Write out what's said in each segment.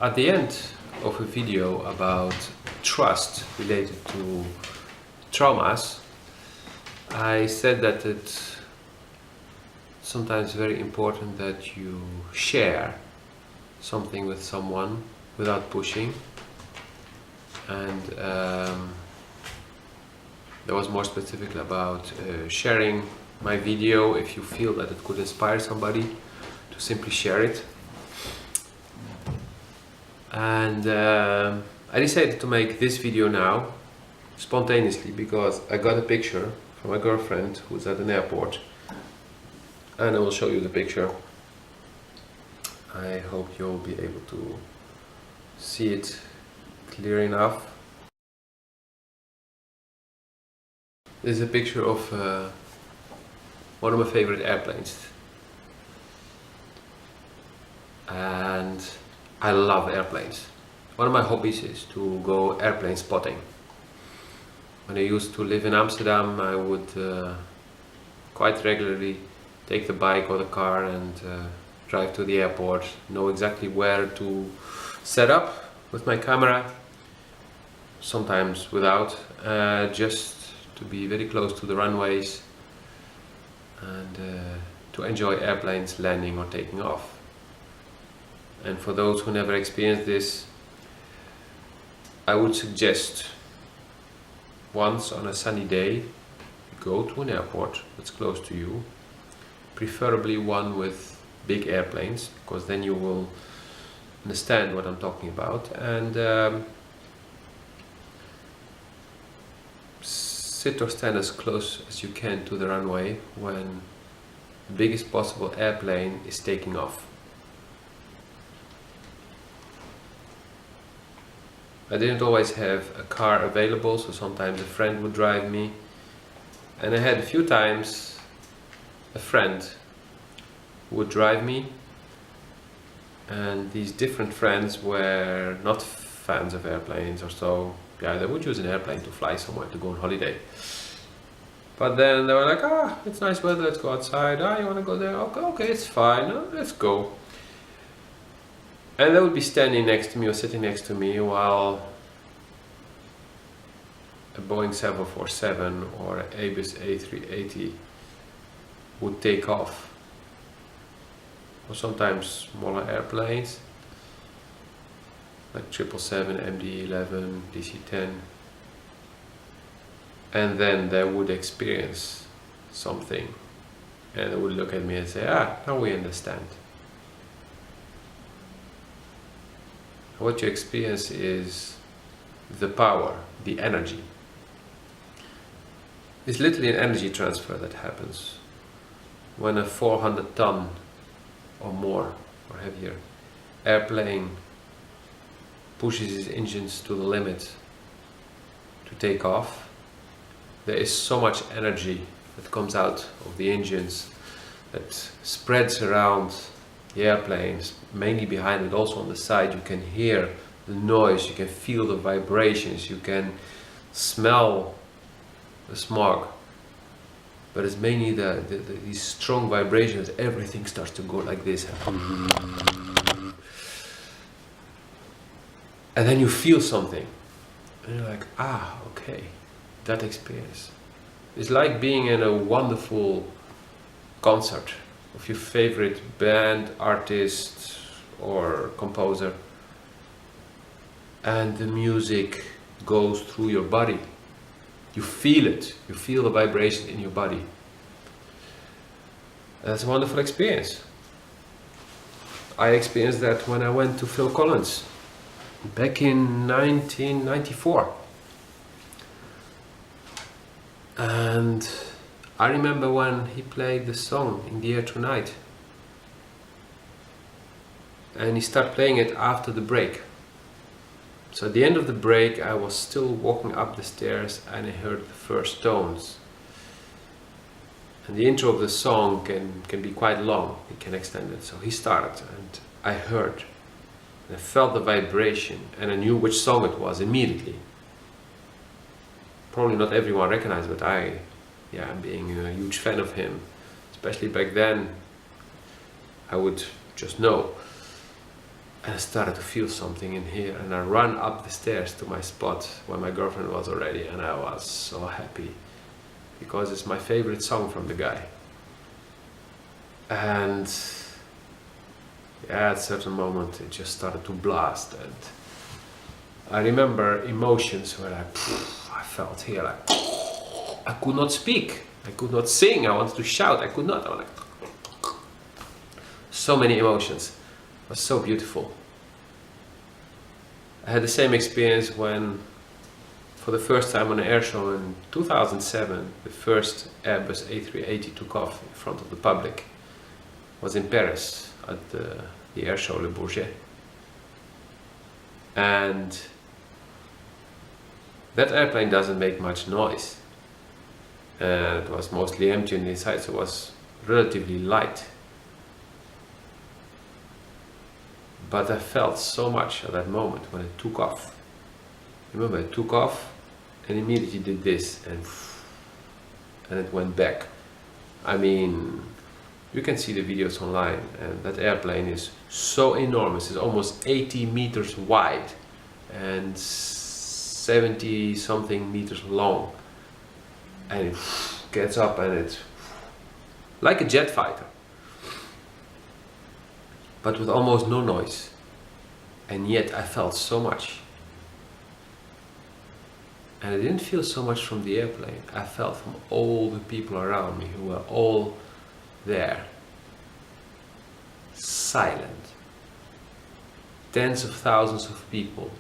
At the end of a video about trust related to traumas, I said that it's sometimes very important that you share something with someone without pushing, and there was more specific about sharing my video if you feel that it could inspire somebody to simply share it. And I decided to make this video now spontaneously because I got a picture from my girlfriend who's at an airport, and I will show you the picture. I hope you'll be able to see it clear enough. This is a picture of one of my favorite airplanes, and I love airplanes. One of my hobbies is to go airplane spotting. When I used to live in Amsterdam, I would quite regularly take the bike or the car and drive to the airport, know exactly where to set up with my camera, sometimes without, just to be very close to the runways and to enjoy airplanes landing or taking off. And for those who never experienced this, I would suggest once on a sunny day, go to an airport that's close to you, preferably one with big airplanes, because then you will understand what I'm talking about, and sit or stand as close as you can to the runway when the biggest possible airplane is taking off. I didn't always have a car available, so sometimes a friend would drive me, and I had a few times a friend who would drive me, and these different friends were not fans of airplanes or so. Yeah, they would use an airplane to fly somewhere, to go on holiday. But then they were like, it's nice weather, let's go outside. You want to go there? Okay, it's fine, let's go. And they would be standing next to me or sitting next to me while a Boeing 747 or an Airbus A380 would take off. Or sometimes smaller airplanes like 777, MD-11, DC-10. And then they would experience something and they would look at me and say, now we understand. What you experience is the power, the energy. It's literally an energy transfer that happens when a 400-ton or more or heavier airplane pushes its engines to the limit to take off. There is so much energy that comes out of the engines that spreads around the airplanes, mainly behind but also on the side. You can hear the noise, you can feel the vibrations, you can smell the smog, but it's mainly these strong vibrations. Everything starts to go like this, and then you feel something and you're like, okay, that experience. It's like being in a wonderful concert of your favorite band, artist or composer, and the music goes through your body. You feel it, you feel the vibration in your body. That's a wonderful experience. I experienced that when I went to Phil Collins back in 1994. And I remember when he played the song In the Air Tonight, and he started playing it after the break. So at the end of the break, I was still walking up the stairs and I heard the first tones. And the intro of the song can be quite long, it can extend it. So he started and I heard and I felt the vibration and I knew which song it was immediately. Probably not everyone recognized, but I'm being a huge fan of him, especially back then, I would just know. And I started to feel something in here, and I ran up the stairs to my spot where my girlfriend was already, and I was so happy because it's my favorite song from the guy. And yeah, at a certain moment it just started to blast, and I remember emotions where I felt here like I could not speak, I could not sing, I wanted to shout, I could not. I was like, so many emotions. It was so beautiful. I had the same experience when, for the first time on an air show in 2007, the first Airbus A380 took off in front of the public. It was in Paris at the air show Le Bourget. And that airplane doesn't make much noise. And it was mostly empty on the inside, so it was relatively light. But I felt so much at that moment when it took off. Remember, it took off and immediately did this, and it went back. I mean, you can see the videos online, and that airplane is so enormous. It's almost 80 meters wide and 70 something meters long. And it gets up and it's like a jet fighter, but with almost no noise. And yet I felt so much. And I didn't feel so much from the airplane. I felt from all the people around me who were all there. Silent. Tens of thousands of people.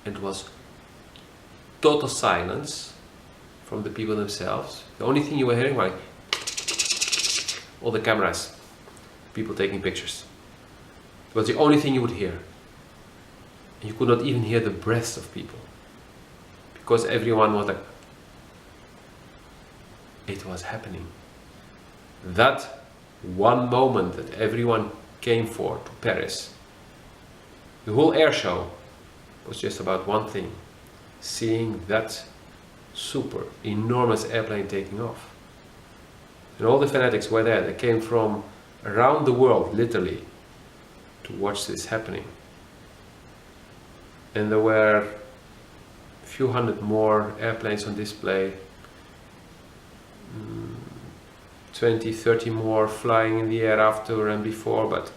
It was total silence from the people themselves. The only thing you were hearing was all the cameras, people taking pictures. It was the only thing you would hear. And you could not even hear the breaths of people, because everyone was like, it was happening. That one moment that everyone came for to Paris, the whole air show was just about one thing: seeing that super enormous airplane taking off. And all the fanatics were there. They came from around the world, literally, to watch this happening. And there were a few hundred more airplanes on display, 20, 30 more flying in the air after and before, but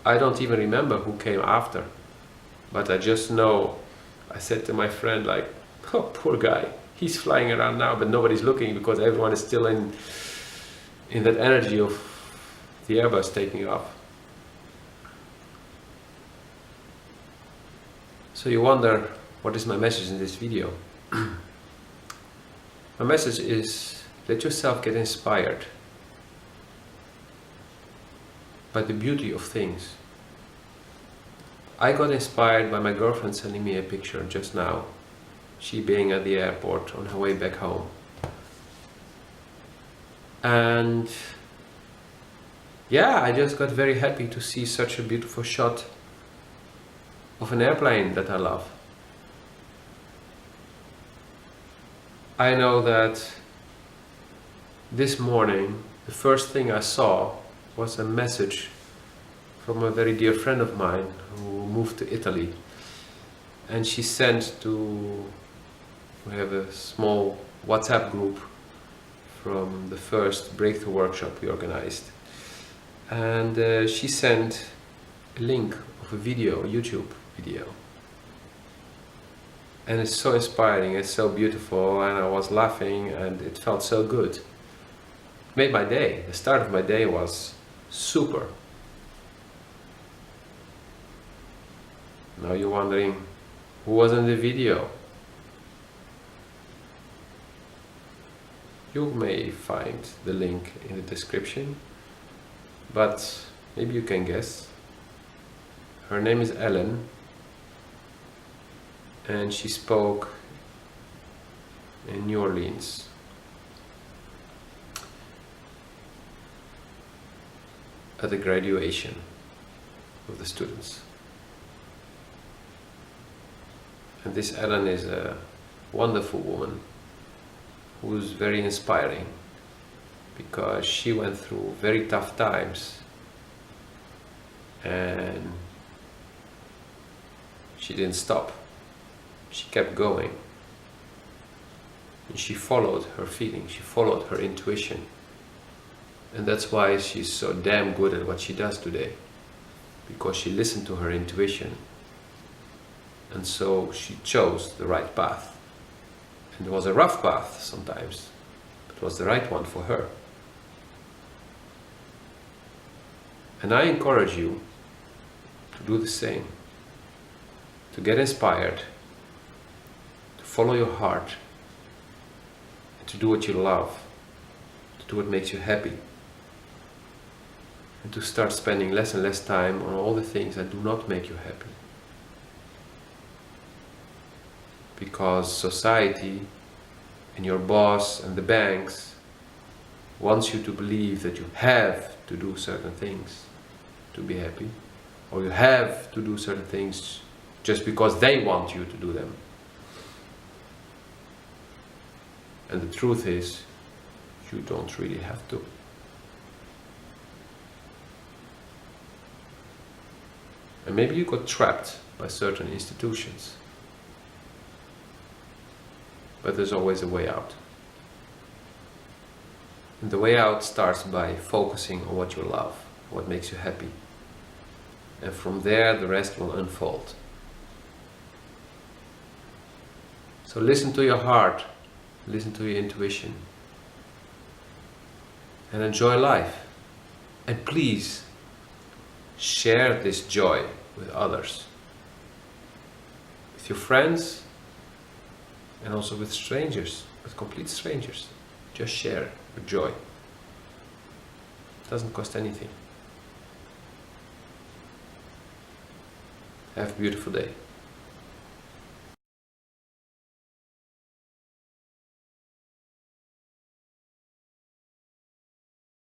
I don't even remember who came after. But I just know, I said to my friend, like, oh, poor guy, he's flying around now, but nobody's looking because everyone is still in that energy of the Airbus taking off. So you wonder, what is my message in this video? My message is, let yourself get inspired by the beauty of things. I got inspired by my girlfriend sending me a picture just now, she being at the airport on her way back home. And yeah, I just got very happy to see such a beautiful shot of an airplane that I love. I know that this morning the first thing I saw was a message from a very dear friend of mine who moved to Italy, and she sent to, we have a small WhatsApp group from the first breakthrough workshop we organized, and she sent a link of a video, a YouTube video, and it's so inspiring, it's so beautiful, and I was laughing and it felt so good. It made my day. The start of my day was super. Now you're wondering, who was in the video? You may find the link in the description, but maybe you can guess. Her name is Ellen, and she spoke in New Orleans. At the graduation of the students. And this Ellen is a wonderful woman who's very inspiring, because she went through very tough times And she didn't stop. She kept going. And she followed her feeling, she followed her intuition. And that's why she's so damn good at what she does today. Because she listened to her intuition. And so she chose the right path. And it was a rough path sometimes, but it was the right one for her. And I encourage you to do the same. To get inspired, to follow your heart, to do what you love, to do what makes you happy, and to start spending less and less time on all the things that do not make you happy. Because society and your boss and the banks wants you to believe that you have to do certain things to be happy, or you have to do certain things just because they want you to do them. And the truth is, you don't really have to. And maybe you got trapped by certain institutions. But there's always a way out. And the way out starts by focusing on what you love, what makes you happy. And from there, the rest will unfold. So listen to your heart. Listen to your intuition and enjoy life. And please share this joy with others, with your friends, and also with strangers, with complete strangers. Just share your joy. It doesn't cost anything. Have a beautiful day.